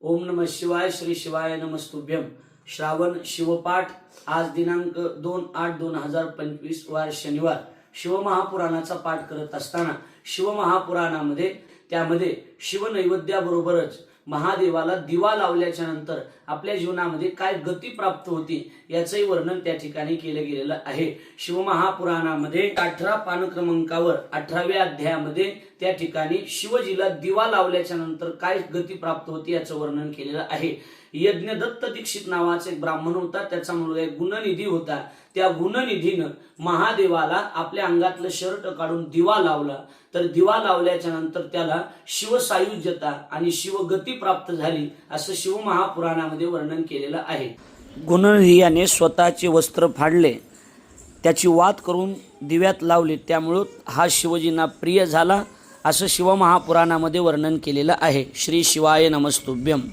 ओम नमः शिवाय. श्री शिवाय नमस्तुभ्यम. श्रावण शिवपाठ. आज दिनांक 2/8/2025 वार शनिवार. शिवमहापुराणाचा पाठ करत असताना शिवमहापुराणामध्ये त्यामध्ये शिवनैवेद्याबरोबरच महादेवाला दिवा लावल्याच्या नंतर आपल्या जीवनामध्ये काय गती प्राप्त होती याचंही वर्णन त्या ठिकाणी केलं गेलेलं आहे. शिवमहापुराणामध्ये 18 पान क्रमांकावर 18व्या अध्यायामध्ये त्या ठिकाणी शिवजीला दिवा लावल्याच्या नंतर काय गती प्राप्त होती याचं वर्णन केलेलं आहे. यज्ञदत्त दीक्षित नावाचा एक ब्राह्मण होता, त्याचा मुलगा एक गुणनिधी होता. त्या गुणनिधीनं महादेवाला आपल्या अंगातलं शर्ट काढून दिवा लावला, तर दिवा लावल्याच्या नंतर त्याला शिवसायुज्यता आणि शिवगती प्राप्त झाली असं शिवमहापुराणामध्ये वर्णन केलेलं आहे. गुणनिधी याने स्वतःचे वस्त्र फाडले, त्याची वात करून दिव्यात लावली, त्यामुळं हा शिवजींना प्रिय झाला असं शिवमहापुराणामध्ये वर्णन केलेलं आहे. श्री शिवाय नमस्तुभ्यम.